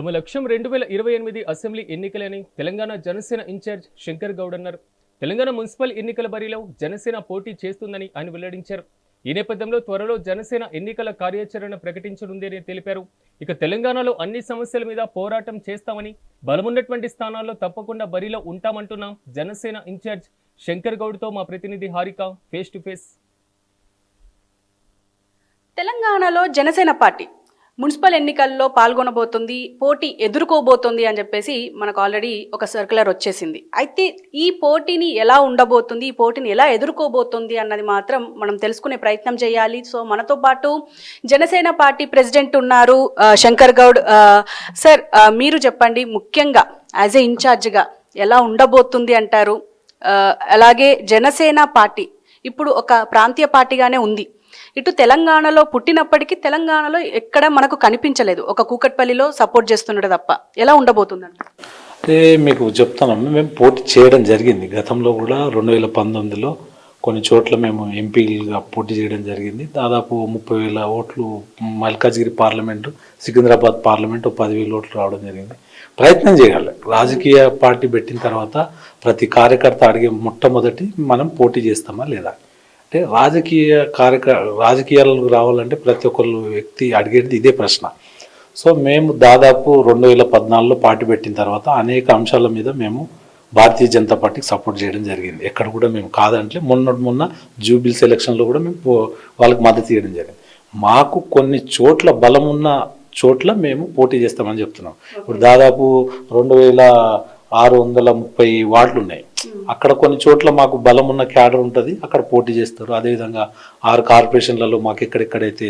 తమ లక్ష్యం 2028 assembly ఎన్నికలని Telangana Janasena incharge Shankar Goud అన్నారు. తెలంగాణ మున్సిపల్ ఎన్నికల బరిలో జనసేన పోటీ చేస్తుందని ఆయన వెల్లడించారు. ఈ నేపథ్యంలో త్వరలో జనసేన ఎన్నికల కార్యాచరణ ప్రకటించనుందని తెలిపారు. ఇక తెలంగాణలో అన్ని సమస్యల మీద పోరాటం చేస్తామని, బలమున్నటువంటి స్థానాల్లో తప్పకుండా బరిలో ఉంటామంటున్నాం జనసేన ఇన్ఛార్జ్ శంకర్ గౌడ్తో మా ప్రతినిధి హారిక ఫేస్ టు ఫేస్. తెలంగాణలో జనసేన పార్టీ మున్సిపల్ ఎన్నికల్లో పాల్గొనబోతుంది, పోటీ ఎదుర్కోబోతుంది అని చెప్పేసి మనకు ఆల్రెడీ ఒక సర్క్యులర్ వచ్చేసింది. అయితే ఈ పోటీని ఎలా ఉండబోతుంది, ఈ పోటీని ఎలా ఎదుర్కోబోతుంది అన్నది మాత్రం మనం తెలుసుకునే ప్రయత్నం చేయాలి. సో మనతో పాటు జనసేన పార్టీ ప్రెసిడెంట్ ఉన్నారు శంకర్ గౌడ్. సార్, మీరు చెప్పండి, ముఖ్యంగా యాజ్ ఏ ఇన్ఛార్జ్గా ఎలా ఉండబోతుంది అంటారు? అలాగే జనసేన పార్టీ ఇప్పుడు ఒక ప్రాంతీయ పార్టీగానే ఉంది. ఇటు తెలంగాణలో పుట్టినప్పటికీ తెలంగాణలో ఎక్కడ మనకు కనిపించలేదు, ఒక కూకట్పల్లిలో సపోర్ట్ చేస్తున్నాడు తప్ప. ఎలా ఉండబోతుందంట? అంటే మీకు చెప్తాను, మేము పోటీ చేయడం జరిగింది. గతంలో కూడా 2019లో కొన్ని చోట్ల మేము ఎంపీలుగా పోటీ చేయడం జరిగింది. దాదాపు 30,000 ఓట్లు మల్కాజ్గిరి పార్లమెంటు, సికింద్రాబాద్ పార్లమెంటు 10,000 ఓట్లు రావడం జరిగింది. ప్రయత్నం చేయాలి. రాజకీయ పార్టీ పెట్టిన తర్వాత ప్రతి కార్యకర్త అడిగే మొట్టమొదటి మనం పోటీ చేస్తామా లేదా. అంటే రాజకీయాలకు రావాలంటే ప్రతి ఒక్కరు వ్యక్తి అడిగేది ఇదే ప్రశ్న. సో మేము దాదాపు 2014లో పార్టీ పెట్టిన తర్వాత అనేక అంశాల మీద మేము భారతీయ జనతా పార్టీకి సపోర్ట్ చేయడం జరిగింది. ఎక్కడ కూడా మేము కాదంటే మొన్న జూబిల్స్ ఎలక్షన్లో కూడా మేము వాళ్ళకి మద్దతు ఇవ్వడం జరిగింది. మాకు కొన్ని చోట్ల బలం ఉన్న చోట్ల మేము పోటీ చేస్తామని చెప్తున్నాం. ఇప్పుడు దాదాపు 2,630 వార్డులు ఉన్నాయి. అక్కడ కొన్ని చోట్ల మాకు బలం ఉన్న క్యాడర్ ఉంటుంది, అక్కడ పోటీ చేస్తారు. అదేవిధంగా 6 కార్పొరేషన్లలో మాకు ఎక్కడెక్కడైతే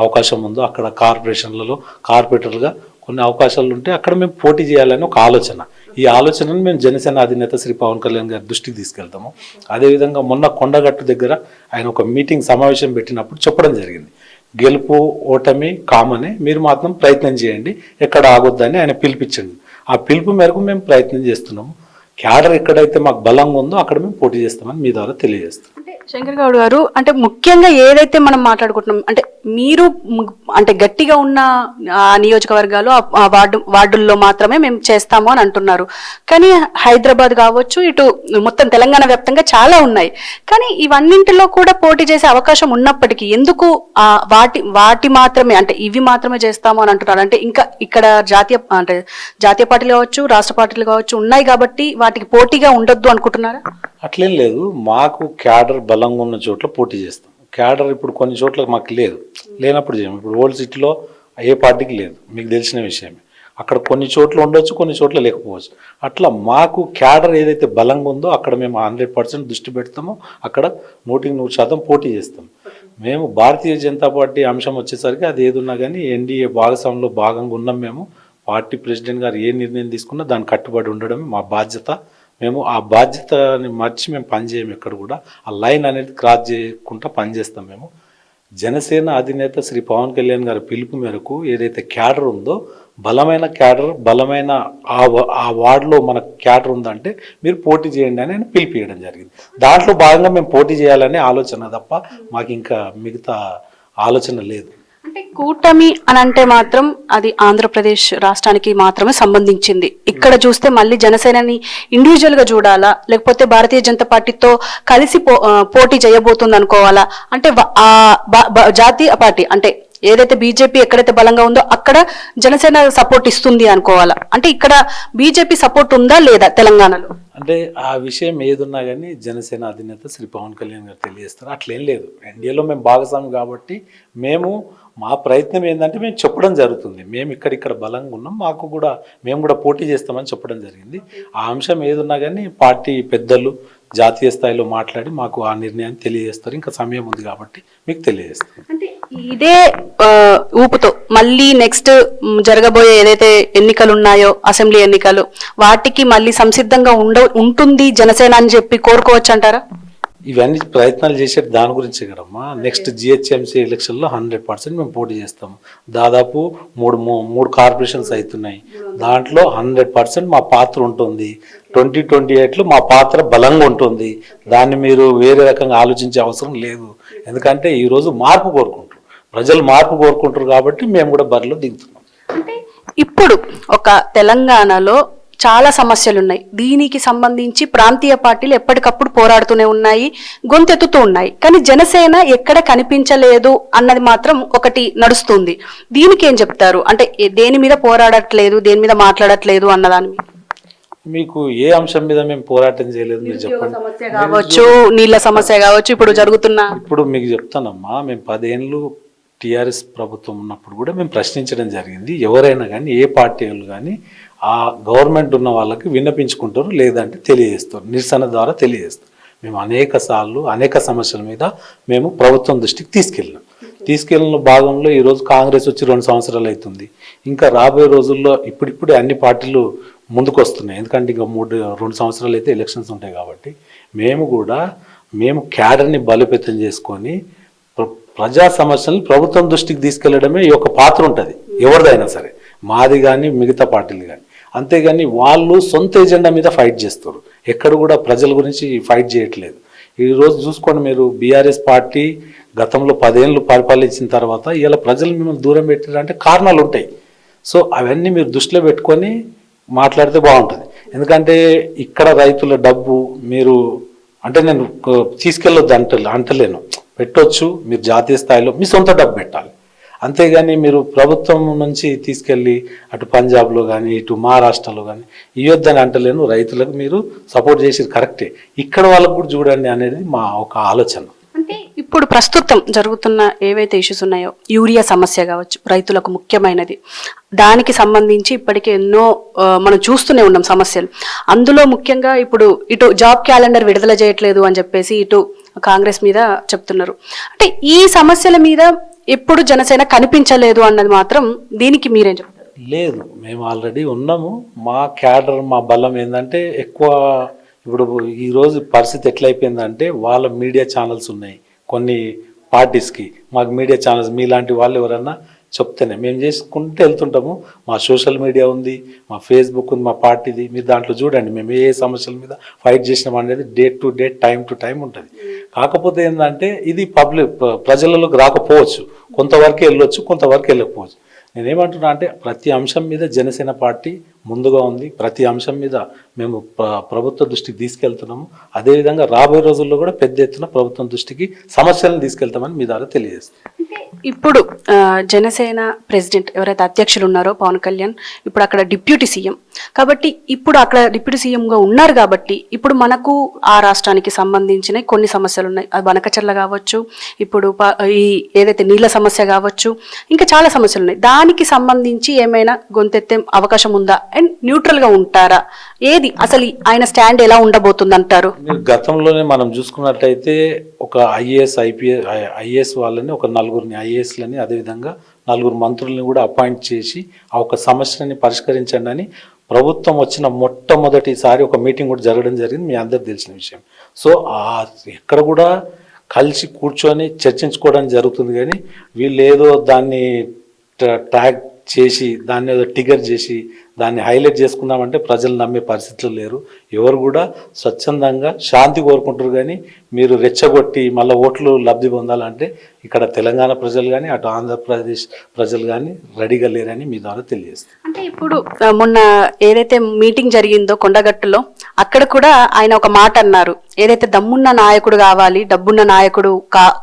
అవకాశం ఉందో అక్కడ కార్పొరేషన్లలో కార్పొరేటర్గా కొన్ని అవకాశాలు ఉంటే అక్కడ మేము పోటీ చేయాలని ఒక ఆలోచన. ఈ ఆలోచనను మేము జనసేన అధినేత శ్రీ పవన్ కళ్యాణ్ గారి దృష్టికి తీసుకెళ్తాము. అదేవిధంగా మొన్న కొండగట్టు దగ్గర ఆయన ఒక మీటింగ్ సమావేశం పెట్టినప్పుడు చెప్పడం జరిగింది, గెలుపు ఓటమి కామనే, మీరు మాత్రం ప్రయత్నం చేయండి, ఎక్కడ ఆగొద్దని ఆయన పిలిపించండి. ఆ పిలుపు మేరకు మేము ప్రయత్నం చేస్తున్నాము. క్యాడర్ ఎక్కడైతే మాకు బలంగా ఉందో అక్కడ మేము పోటీ చేస్తామని మీ ద్వారా తెలియజేస్తాం. అంటే శంకర్ గౌడ్ గారు, అంటే ముఖ్యంగా ఏదైతే మనం మాట్లాడుకుంటున్నాం, అంటే మీరు అంటే గట్టిగా ఉన్న నియోజకవర్గాలు వార్డుల్లో మాత్రమే మేము చేస్తాము అని అంటున్నారు. కానీ హైదరాబాద్ కావచ్చు, ఇటు మొత్తం తెలంగాణ వ్యాప్తంగా చాలా ఉన్నాయి. కానీ ఇవన్నింటిలో కూడా పోటీ చేసే అవకాశం ఉన్నప్పటికీ ఎందుకు వాటి మాత్రమే, అంటే ఇవి మాత్రమే చేస్తాము అని అంటున్నారు? అంటే ఇంకా ఇక్కడ జాతీయ పార్టీలు కావచ్చు, రాష్ట్ర పార్టీలు కావచ్చు ఉన్నాయి కాబట్టి వాటికి పోటీగా ఉండొద్దు అనుకుంటున్నారా? అట్లేం లేదు, మాకు క్యాడర్ బలంగా ఉన్న చోట్ల పోటీ చేస్తాం. క్యాడర్ ఇప్పుడు కొన్ని చోట్ల మాకు లేనప్పుడు చేయము. ఇప్పుడు ఓల్డ్ సిటీలో ఏ పార్టీకి లేదు, మీకు తెలిసిన విషయమే. అక్కడ కొన్ని చోట్ల ఉండొచ్చు, కొన్ని చోట్ల లేకపోవచ్చు. అట్లా మాకు క్యాడర్ ఏదైతే బలంగా ఉందో అక్కడ మేము 100% దృష్టి పెడతామో అక్కడ 100% పోటీ చేస్తాం. మేము భారతీయ జనతా పార్టీ అంశం వచ్చేసరికి అది ఏదున్నా కానీ ఎన్డీఏ భాగస్వామ్యంలో భాగంగా ఉన్నాం. మేము పార్టీ ప్రెసిడెంట్ గారు ఏ నిర్ణయం తీసుకున్నా దానికి కట్టుబడి ఉండడం మా బాధ్యత. మేము ఆ బాధ్యతని మర్చి మేము పనిచేయము. ఎక్కడ కూడా ఆ లైన్ అనేది క్రాస్ చేయకుండా పనిచేస్తాం. మేము జనసేన అధినేత శ్రీ పవన్ కళ్యాణ్ గారి పిలుపు మేరకు ఏదైతే క్యాడర్ ఉందో, బలమైన క్యాడర్, బలమైన ఆ వార్డులో మన క్యాడర్ ఉందంటే మీరు పోటీ చేయండి అని ఆయన పిలిపియడం జరిగింది. దాంట్లో భాగంగా మేము పోటీ చేయాలనే ఆలోచన తప్ప మాకు ఇంకా మిగతా ఆలోచన లేదు. అంటే కూటమి అని అంటే మాత్రం అది ఆంధ్రప్రదేశ్ రాష్ట్రానికి మాత్రమే సంబంధించింది. ఇక్కడ చూస్తే మళ్ళీ జనసేనని ఇండివిజువల్ గా చూడాలా, లేకపోతే భారతీయ జనతా పార్టీతో కలిసి పోటీ చేయబోతుంది అనుకోవాలా? అంటే జాతీయ పార్టీ అంటే ఏదైతే బీజేపీ ఎక్కడైతే బలంగా ఉందో అక్కడ జనసేన సపోర్ట్ ఇస్తుంది అనుకోవాలా? అంటే ఇక్కడ బీజేపీ సపోర్ట్ ఉందా లేదా తెలంగాణలో? అంటే ఆ విషయం ఏదున్నా కానీ జనసేన అధినేత శ్రీ పవన్ కళ్యాణ్ గారు తెలియజేస్తారు. అట్లేం లేదు, ఎన్డీఏలో మేము భాగస్వామి కాబట్టి మేము మా ప్రయత్నం ఏంటంటే మేము చెప్పడం జరుగుతుంది. మేము ఇక్కడ బలంగా ఉన్నాం, మేము కూడా పోటీ చేస్తామని చెప్పడం జరిగింది. ఆ అంశం ఏదున్నా కానీ పార్టీ పెద్దలు జాతీయ స్థాయిలో మాట్లాడి మాకు ఆ నిర్ణయాన్ని తెలియజేస్తారు. ఇంకా సమయం ఉంది కాబట్టి మీకు తెలియజేస్తాం. అంటే ఇదే ఊపుతో మళ్ళీ నెక్స్ట్ జరగబోయే ఏదైతే ఎన్నికలు ఉన్నాయో, అసెంబ్లీ ఎన్నికలు, వాటికి మళ్ళీ సంసిద్ధంగా ఉంటుంది జనసేన అని చెప్పి కోరుకోవచ్చు అంటారా? ఇవన్నీ ప్రయత్నాలు చేసే దాని గురించి కదమ్మా. నెక్స్ట్ జిహెచ్ఎంసీ ఎలక్షన్లో 100% మేము పోటీ చేస్తాము. దాదాపు మూడు కార్పొరేషన్స్ అవుతున్నాయి. దాంట్లో 100% మా పాత్ర ఉంటుంది. 2028లో మా పాత్ర బలంగా ఉంటుంది. దాన్ని మీరు వేరే రకంగా ఆలోచించే అవసరం లేదు. ఎందుకంటే ఈరోజు మార్పు కోరుకుంటారు, ప్రజలు మార్పు కోరుకుంటారు కాబట్టి మేము కూడా బరిలో దిగుతున్నాం. అంటే ఇప్పుడు ఒక తెలంగాణలో చాలా సమస్యలు ఉన్నాయి. దీనికి సంబంధించి ప్రాంతీయ పార్టీలు ఎప్పటికప్పుడు పోరాడుతూనే ఉన్నాయి, గొంతెత్తుతూ ఉన్నాయి. కానీ జనసేన ఎక్కడ కనిపించలేదు అన్నది మాత్రం ఒకటి నడుస్తుంది. దీనికి ఏం చెప్తారు? అంటే దేని మీద పోరాడట్లేదు, దేని మీద మాట్లాడట్లేదు అన్నదాని మీద. మీకు ఏ అంశం మీద మేము పోరాటం చేయలేదు మీరు చెప్పండి. సమస్య కావచ్చు, నీళ్ళ సమస్య కావచ్చు, ఇప్పుడు జరుగుతున్న ఇప్పుడు మీకు చెప్తానమ్మా, మేము 10 ఏళ్ళు టీఆర్ఎస్ ప్రభుత్వం ఉన్నప్పుడు కూడా మేము ప్రశ్నించడం జరిగింది. ఎవరైనా కానీ ఏ పార్టీ వాళ్ళు కానీ ఆ గవర్నమెంట్ ఉన్న వాళ్ళకి విన్నపించుకుంటారు, లేదంటే తెలియజేస్తారు, నిరసన ద్వారా తెలియజేస్తారు. మేము అనేక సార్లు అనేక సమస్యల మీద మేము ప్రభుత్వం దృష్టికి తీసుకెళ్ళిన భాగంలో ఈరోజు కాంగ్రెస్ వచ్చి 2 సంవత్సరాలు అవుతుంది. ఇంకా రాబోయే రోజుల్లో ఇప్పుడిప్పుడే అన్ని పార్టీలు ముందుకు వస్తున్నాయి. ఎందుకంటే ఇంకా 2 సంవత్సరాలు అయితే ఎలక్షన్స్ ఉంటాయి కాబట్టి మేము క్యాడర్ని బలోపేతం చేసుకొని ప్రజా సమస్యలను ప్రభుత్వం దృష్టికి తీసుకెళ్లడమే ఈ యొక్క పాత్ర ఉంటుంది, ఎవరిదైనా సరే, మాది కానీ మిగతా పార్టీలు కానీ. అంతేగాని వాళ్ళు సొంత ఎజెండా మీద ఫైట్ చేస్తారు, ఎక్కడ కూడా ప్రజల గురించి ఫైట్ చేయట్లేదు. ఈరోజు చూసుకోండి, మీరు బీఆర్ఎస్ పార్టీ గతంలో 10 ఏళ్ళు పరిపాలించిన తర్వాత ఇలా ప్రజలు మిమ్మల్ని దూరం పెట్టారంటే కారణాలు ఉంటాయి. సో అవన్నీ మీరు దృష్టిలో పెట్టుకొని మాట్లాడితే బాగుంటుంది. ఎందుకంటే ఇక్కడ రైతుల డబ్బు మీరు అంటే నేను తీసుకెళ్ళొద్దు అంటలేను, పెట్టొచ్చు, మీరు జాతీయ స్థాయిలో మీ సొంత డబ్బు పెట్టాలి. అంతేగాని మీరు ప్రభుత్వం నుంచి తీసుకెళ్ళి అటు పంజాబ్లో కానీ ఇటు మహారాష్ట్రలో కానీ ఇవ్వద్దని అంటలేను. రైతులకు మీరు సపోర్ట్ చేసేది కరెక్టే, ఇక్కడ వాళ్ళకు కూడా చూడండి అనేది మా ఒక ఆలోచన. అంటే ఇప్పుడు ప్రస్తుతం జరుగుతున్న ఏవైతే ఇష్యూస్ ఉన్నాయో, యూరియా సమస్య కావచ్చు, రైతులకు ముఖ్యమైనది, దానికి సంబంధించి ఇప్పటికే ఎన్నో మనం చూస్తూనే ఉన్నాం సమస్యలు. అందులో ముఖ్యంగా ఇప్పుడు ఇటు జాబ్ క్యాలెండర్ విడుదల చేయట్లేదు అని చెప్పేసి ఇటు కాంగ్రెస్ మీద చెప్తున్నారు. అంటే ఈ సమస్యల మీద ఎప్పుడు జనసేన కనిపించలేదు అన్నది మాత్రం దీనికి మీరేం చెప్తారు? లేదు, మేము ఆల్రెడీ ఉన్నాము. మా క్యాడర్ మా బలం ఏంటంటే ఎక్కువ ఇప్పుడు ఈరోజు పరిస్థితి ఎట్లయిపోయిందంటే వాళ్ళ మీడియా ఛానల్స్ ఉన్నాయి కొన్ని పార్టీస్కి, మాకు మీడియా ఛానల్స్ మీలాంటి వాళ్ళు ఎవరన్నా చెప్తేనే మేము చేసుకుంటూ వెళ్తుంటాము. మా సోషల్ మీడియా ఉంది, మా ఫేస్బుక్ ఉంది, మా పార్టీది. మీరు దాంట్లో చూడండి మేము ఏ సమస్యల మీద ఫైట్ చేసినాం అనేది date to date, time to time ఉంటుంది. కాకపోతే ఏంటంటే ఇది ప్రజలలోకి రాకపోవచ్చు, కొంతవరకు వెళ్ళొచ్చు, కొంతవరకు వెళ్ళకపోవచ్చు. నేనేమంటున్నా అంటే ప్రతి అంశం మీద జనసేన పార్టీ ముందుగా ఉంది, ప్రతి అంశం మీద మేము ప్రభుత్వ దృష్టికి తీసుకెళ్తున్నాము. అదేవిధంగా రాబోయే రోజుల్లో కూడా పెద్ద ఎత్తున ప్రభుత్వం దృష్టికి సమస్యలను తీసుకెళ్తామని మీ ద్వారా తెలియజేస్తాం. ఇప్పుడు జనసేన ప్రెసిడెంట్ ఎవరైతే అధ్యక్షులు ఉన్నారో పవన్ కళ్యాణ్ ఇప్పుడు అక్కడ డిప్యూటీ సీఎం కాబట్టి, ఇప్పుడు అక్కడ డిప్యూటీ సీఎంగా ఉన్నారు కాబట్టి ఇప్పుడు మనకు ఆ రాష్ట్రానికి సంబంధించిన కొన్ని సమస్యలు ఉన్నాయి. అది బనకచర్ల కావచ్చు, ఇప్పుడు ఈ ఏదైతే నీళ్ళ సమస్య కావచ్చు, ఇంకా చాలా సమస్యలు ఉన్నాయి. దానికి సంబంధించి ఏమైనా గొంతెత్తే అవకాశం ఉందా? అండ్ న్యూట్రల్ గా ఉంటారా? ఏది అసలు ఆయన స్టాండ్ ఎలా ఉండబోతుంది అంటారు? మీరు గతంలోనే మనం చూసుకున్నట్టయితే ఒక ఐఏఎస్ వాళ్ళని ఒక 4 ఐఏఎస్లని అదేవిధంగా 4 మంత్రులని కూడా అపాయింట్ చేసి ఆ ఒక సమస్యని పరిష్కరించండి అని ప్రభుత్వం వచ్చిన మొట్టమొదటిసారి ఒక మీటింగ్ కూడా జరగడం జరిగింది, మీ అందరికి తెలిసిన విషయం. సో ఎక్కడ కూడా కలిసి కూర్చొని చర్చించుకోవడం జరుగుతుంది. కానీ వీళ్ళు ఏదో దాన్ని ట్యాగ్ చేసి దాన్ని ఏదో టిగర్ చేసి దాన్ని హైలైట్ చేసుకుందామంటే ప్రజలు నమ్మే పరిస్థితులు లేరు. ఎవరు కూడా స్వచ్ఛందంగా శాంతి కోరుకుంటారు. కానీ మీరు రెచ్చగొట్టి మళ్ళీ ఓట్లు లబ్ధి పొందాలంటే ఇక్కడ తెలంగాణ ప్రజలు కానీ అటు ఆంధ్రప్రదేశ్ ప్రజలు కానీ రెడీగా లేరని మీ ద్వారా తెలియజేస్తారు. అంటే ఇప్పుడు మొన్న ఏదైతే మీటింగ్ జరిగిందో కొండగట్టులో, అక్కడ కూడా ఆయన ఒక మాట అన్నారు, ఏదైతే దమ్మున్న నాయకుడు కావాలి, డబ్బున్న నాయకుడు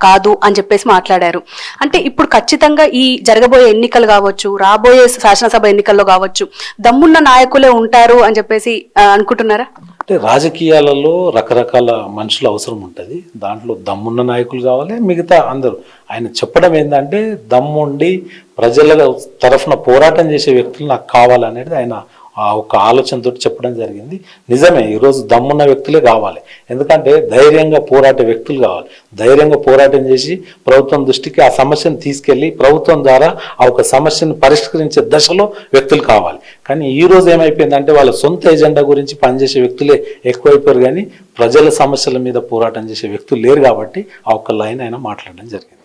కాదు అని చెప్పేసి మాట్లాడారు. అంటే ఇప్పుడు ఖచ్చితంగా ఈ జరగబోయే ఎన్నికలు కావచ్చు, రాబోయే శాసనసభ ఎన్నికల్లో కావచ్చు, దమ్మున్న నాయకులే ఉంటారు అని చెప్పేసి అనుకుంటున్నారా? అంటే రాజకీయాలలో రకరకాల మనుషులు అవసరం ఉంటుంది. దాంట్లో దమ్మున్న నాయకులు కావాలి, మిగతా అందరూ. ఆయన చెప్పడం ఏంటంటే దమ్ముండి ప్రజల తరఫున పోరాటం చేసే వ్యక్తులు నాకు కావాలనేది ఆయన ఆ ఒక ఆలోచనతో చెప్పడం జరిగింది. నిజమే, ఈరోజు దమ్మున్న వ్యక్తులే కావాలి. ఎందుకంటే ధైర్యంగా పోరాడే వ్యక్తులు కావాలి. ధైర్యంగా పోరాటం చేసి ప్రభుత్వం దృష్టికి ఆ సమస్యను తీసుకెళ్లి ప్రభుత్వం ద్వారా ఆ ఒక సమస్యను పరిష్కరించే దశలో వ్యక్తులు కావాలి. కానీ ఈ రోజు ఏమైపోయిందంటే వాళ్ళ సొంత ఎజెండా గురించి పనిచేసే వ్యక్తులే ఎక్కువైపోయారు, కానీ ప్రజల సమస్యల మీద పోరాటం చేసే వ్యక్తులు లేరు. కాబట్టి ఆ ఒక్క లైన్ ఆయన మాట్లాడడం జరిగింది.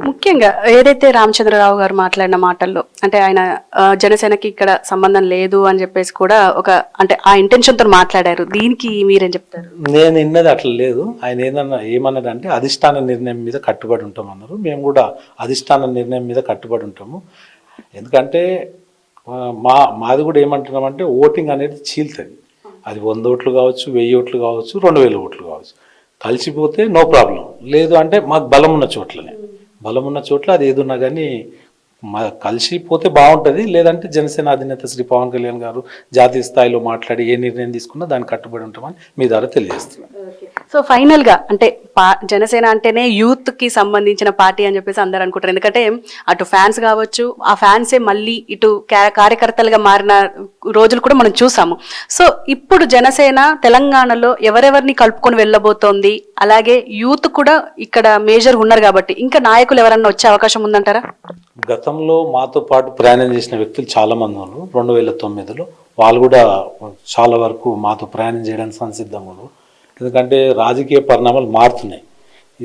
ముఖ్యంగా ఏదైతే రామచంద్రరావు గారు మాట్లాడిన మాటల్లో, అంటే ఆయన జనసేనకి ఇక్కడ సంబంధం లేదు అని చెప్పేసి కూడా ఒక అంటే ఆ ఇంటెన్షన్ తో మాట్లాడారు. దీనికి మీరేం చెప్తారు? నేను విన్నది అట్లా లేదు. ఆయన ఏమన్నదంటే అధిష్టాన నిర్ణయం మీద కట్టుబడి ఉంటాం అన్నారు. మేము కూడా అధిష్టాన నిర్ణయం మీద కట్టుబడి ఉంటాము. ఎందుకంటే మాది కూడా ఏమంటున్నామంటే ఓటింగ్ అనేది చీలుతుంది. అది 100 ఓట్లు కావచ్చు, 1000 ఓట్లు కావచ్చు, 2000 ఓట్లు కావచ్చు. కలిసిపోతే నో ప్రాబ్లం. లేదు అంటే మాకు బలం ఉన్న చోట్లనే, బలం ఉన్న చోట్ల అది ఏదున్నా కానీ కలిసిపోతే బాగుంటుంది. లేదంటే జనసేన అధినేత శ్రీ పవన్ కళ్యాణ్ గారు జాతీయ స్థాయిలో మాట్లాడి ఏ నిర్ణయం తీసుకున్నా దానికి కట్టుబడి ఉంటామని మీ ద్వారా తెలియజేస్తున్నాను. సో ఫైనల్ గా అంటే జనసేన అంటేనే యూత్ కి సంబంధించిన పార్టీ అని చెప్పేసి అందరూ అనుకుంటారు. ఎందుకంటే అటు ఫ్యాన్స్ కావచ్చు, ఆ ఫ్యాన్సే మళ్ళీ ఇటు కార్యకర్తలుగా మారిన రోజులు కూడా మనం చూసాము. సో ఇప్పుడు జనసేన తెలంగాణలో ఎవరెవరిని కలుపుకొని వెళ్ళబోతోంది, అలాగే యూత్ కూడా ఇక్కడ మేజర్ ఉన్నారు కాబట్టి ఇంకా నాయకులు ఎవరన్నా వచ్చే అవకాశం ఉందంటారా? గతంలో మాతో పాటు ప్రయాణం చేసిన వ్యక్తులు చాలా మంది ఉన్నారు. 2009లో వాళ్ళు కూడా చాలా వరకు మాతో ప్రయాణం చేయడానికి సంసిద్ధంగా ఉన్నారు. ఎందుకంటే రాజకీయ పరిణామాలు మారుతున్నాయి.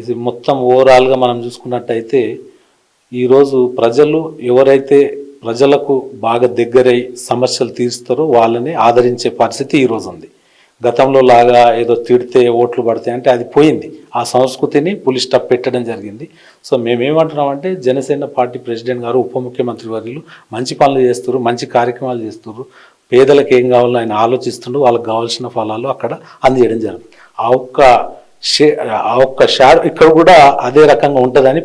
ఇది మొత్తం ఓవరాల్గా మనం చూసుకున్నట్టయితే ఈరోజు ప్రజలు ఎవరైతే ప్రజలకు బాగా దగ్గరై సమస్యలు తీరుస్తారో వాళ్ళని ఆదరించే పరిస్థితి ఈరోజు ఉంది. గతంలో లాగా ఏదో తిడితే ఓట్లు పడతాయి అంటే అది పోయింది. ఆ సంస్కృతిని పులి స్టాప్ పెట్టడం జరిగింది. సో మేమేమంటున్నామంటే జనసేన పార్టీ ప్రెసిడెంట్ గారు, ఉప ముఖ్యమంత్రి వర్యులు మంచి పనులు చేస్తారు, మంచి కార్యక్రమాలు చేస్తారు. పేదలకు ఏం కావాలో ఆయన ఆలోచిస్తుండో వాళ్ళకి కావాల్సిన ఫలాలు అక్కడ అందజేయడం జరుగుతుంది. ఆ ఒక్క షార్ ఇక్కడ కూడా అదే రకంగా ఉంటుందని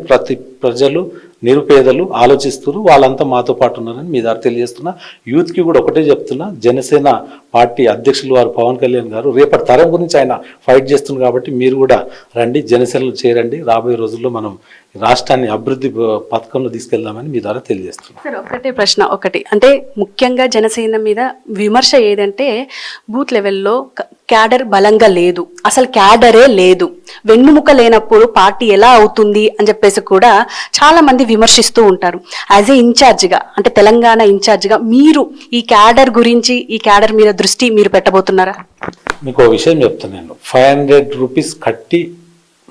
ప్రజలు నిరుపేదలు ఆలోచిస్తారు. వాళ్ళంతా మాతో పాటు ఉన్నారని మీ ద్వారా తెలియజేస్తున్నా. యూత్కి కూడా ఒకటే చెప్తున్నా, జనసేన పార్టీ అధ్యక్షులు వారు పవన్ కళ్యాణ్ గారు రేపటి తరం గురించి ఆయన ఫైట్ చేస్తున్నారు కాబట్టి మీరు కూడా రండి, జనసేనలో చేరండి. రాబోయే రోజుల్లో మనం రాష్ట్రాన్ని అభివృద్ధి పథకంలో తీసుకెళ్దామని మీ ద్వారా తెలియజేస్తున్నాం. సార్ ఒకటే ప్రశ్న అంటే ముఖ్యంగా జనసేన మీద విమర్శ ఏదంటే బూత్ లెవెల్లో క్యాడర్ బలంగా లేదు, అసలు క్యాడరే లేదు, వెన్నుముక లేనప్పుడు పార్టీ ఎలా అవుతుంది అని చెప్పేసి కూడా చాలా మంది విమర్శిస్తూ ఉంటారు. యాజ్ ఏ ఇన్ఛార్జిగా అంటే తెలంగాణ ఇన్ఛార్జిగా మీరు ఈ క్యాడర్ గురించి, ఈ క్యాడర్ మీద దృష్టి మీరు పెట్టబోతున్నారా? మీకు విషయం చెప్తాను. నేను 500 రూపీస్ కట్టి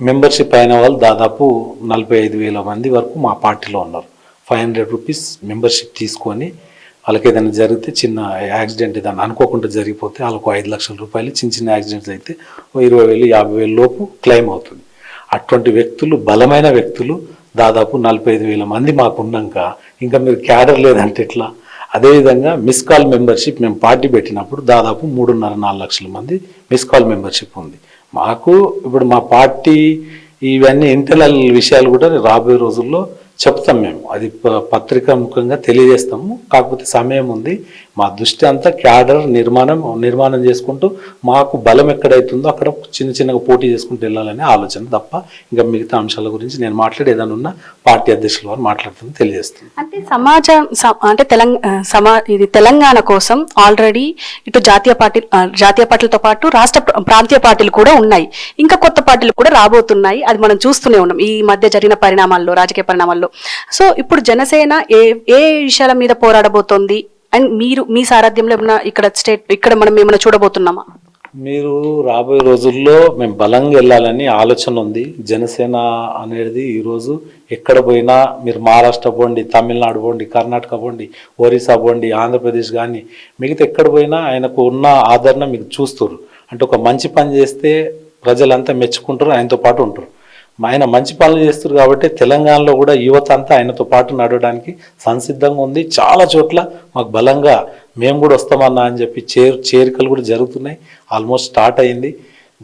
మెంబర్షిప్ అయిన వాళ్ళు దాదాపు 45,000 మంది వరకు మా పార్టీలో ఉన్నారు. 500 రూపీస్ మెంబర్షిప్ తీసుకొని వాళ్ళకి ఏదైనా జరిగితే, చిన్న యాక్సిడెంట్ ఏదైనా అనుకోకుండా జరిగిపోతే వాళ్ళకు 5 లక్షల రూపాయలు, చిన్న చిన్న యాక్సిడెంట్స్ అయితే 20,000, 50,000 లోపు క్లెయిమ్ అవుతుంది. అటువంటి వ్యక్తులు, బలమైన వ్యక్తులు దాదాపు 45,000 మంది మాకున్నాక ఇంకా మీరు క్యాడర్ లేదంటే ఎట్లా? అదేవిధంగా మిస్ కాల్ మెంబర్షిప్ మేము పార్టీ పెట్టినప్పుడు దాదాపు 3.5-4 లక్షల మంది మిస్ కాల్ మెంబర్షిప్ ఉంది మాకు. ఇప్పుడు మా పార్టీ ఇవన్నీ ఇంటర్నల్ విషయాలు కూడా రాబోయే రోజుల్లో చెప్తాం. మేము అది పత్రికా ముఖంగా తెలియజేస్తాము. కాకపోతే సమయం ఉంది. మా దృష్టి అంతా క్యాడర్ నిర్మాణం చేసుకుంటూ మాకు బలం ఎక్కడైతుందో అక్కడ చిన్న చిన్నగా పోటీ చేసుకుంటూ వెళ్ళాలనే ఆలోచన తప్ప ఇంకా మిగతా అంశాల గురించి నేను మాట్లాడి ఏదైనా ఉన్నా పార్టీ అధ్యక్షుల వారు మాట్లాడుతుంది తెలియజేస్తుంది. అంటే ఇది తెలంగాణ కోసం ఆల్రెడీ ఇటు జాతీయ పార్టీలతో పాటు ప్రాంతీయ పార్టీలు కూడా ఉన్నాయి, ఇంకా కొత్త పార్టీలు కూడా రాబోతున్నాయి. అది మనం చూస్తూనే ఉన్నాం ఈ మధ్య జరిగిన పరిణామాల్లో, రాజకీయ పరిణామాల్లో. సో ఇప్పుడు జనసేన ఏ విషయాల మీద పోరాడబోతోంది అండ్ మీరు మీ సారథ్యంలో ఏమన్నా ఇక్కడ మనం ఏమైనా చూడబోతున్నామా? మీరు రాబోయే రోజుల్లో మేము బలంగా వెళ్ళాలని ఆలోచన ఉంది. జనసేన అనేది ఈరోజు ఎక్కడ పోయినా మీరు మహారాష్ట్ర పోండి, తమిళనాడు పోండి, కర్ణాటక పోండి, ఒరిస్సా పోండి, ఆంధ్రప్రదేశ్ కానీ మిగతా ఎక్కడ పోయినా ఆయనకు ఉన్న ఆదరణ మీకు చూస్తారు. అంటే ఒక మంచి పని చేస్తే ప్రజలంతా మెచ్చుకుంటారు, ఆయనతో పాటు ఉంటారు. ఆయన మంచి పనులు చేస్తారు కాబట్టి తెలంగాణలో కూడా యువత అంతా ఆయనతో పాటు నడవడానికి సంసిద్ధంగా ఉంది. చాలా చోట్ల మాకు బలంగా మేము కూడా వస్తామన్నా అని చెప్పి చేరికలు కూడా జరుగుతున్నాయి. ఆల్మోస్ట్ స్టార్ట్ అయింది.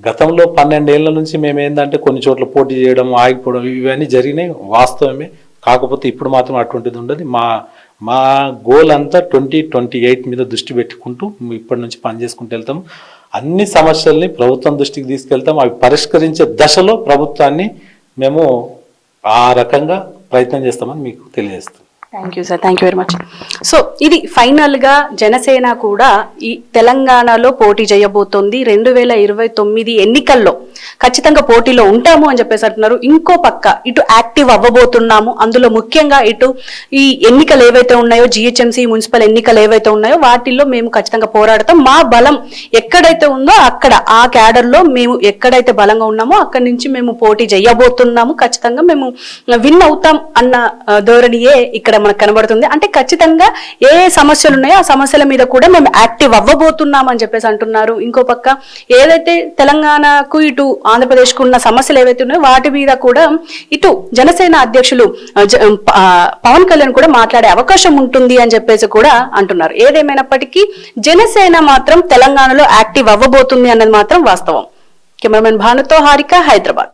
గతంలో 12 ఏళ్ల నుంచి మేము ఏంటంటే కొన్ని చోట్ల పోటీ చేయడం, ఆగిపోవడం ఇవన్నీ జరిగినాయి, వాస్తవమే. కాకపోతే ఇప్పుడు మాత్రం అటువంటిది ఉండదు. మా గోల్ అంతా 2028 మీద దృష్టి పెట్టుకుంటూ ఇప్పటి నుంచి పనిచేసుకుంటూ వెళ్తాం. అన్ని సమస్యల్ని ప్రభుత్వం దృష్టికి తీసుకెళ్తాం. అవి పరిష్కరించే దశలో ప్రభుత్వాన్ని మేము ఆ రకంగా ప్రయత్నం చేస్తామని మీకు తెలియజేస్తాం. Thank you sir, thank you very much. So ఇది ఫైనల్గా జనసేన కూడా ఈ తెలంగాణలో పోటీ చేయబోతోంది. 2029 ఎన్నికల్లో ఖచ్చితంగా పోటీలో ఉంటాము అని చెప్పేసి అంటున్నారు. ఇంకో పక్క ఇటు యాక్టివ్ అవ్వబోతున్నాము. అందులో ముఖ్యంగా ఇటు ఈ ఎన్నికలు ఏవైతే ఉన్నాయో, జిహెచ్ఎంసీ మున్సిపల్ ఎన్నికలు ఏవైతే ఉన్నాయో వాటిల్లో మేము ఖచ్చితంగా పోరాడతాం. మా బలం ఎక్కడైతే ఉందో అక్కడ ఆ క్యాడర్లో మేము ఎక్కడైతే బలంగా ఉన్నామో అక్కడి నుంచి మేము పోటీ చేయబోతున్నాము. ఖచ్చితంగా మేము విన్ అవుతాం అన్న ధోరణియే ఇక్కడ ఇక్కడ మనకు కనబడుతుంది. అంటే ఖచ్చితంగా ఏ సమస్యలు ఉన్నాయో ఆ సమస్యల మీద కూడా మేము యాక్టివ్ అవ్వబోతున్నాం అని చెప్పేసి అంటున్నారు. ఇంకో పక్క ఏదైతే తెలంగాణకు ఇటు ఆంధ్రప్రదేశ్కు ఉన్న సమస్యలు ఏవైతే ఉన్నాయో వాటి మీద కూడా ఇటు జనసేన అధ్యక్షులు పవన్ కళ్యాణ్ కూడా మాట్లాడే అవకాశం ఉంటుంది అని చెప్పేసి కూడా అంటున్నారు. ఏదేమైనప్పటికీ జనసేన మాత్రం తెలంగాణలో యాక్టివ్ అవ్వబోతుంది అన్నది మాత్రం వాస్తవం. కెమెరామెన్ భానుతో హారిక, హైదరాబాద్.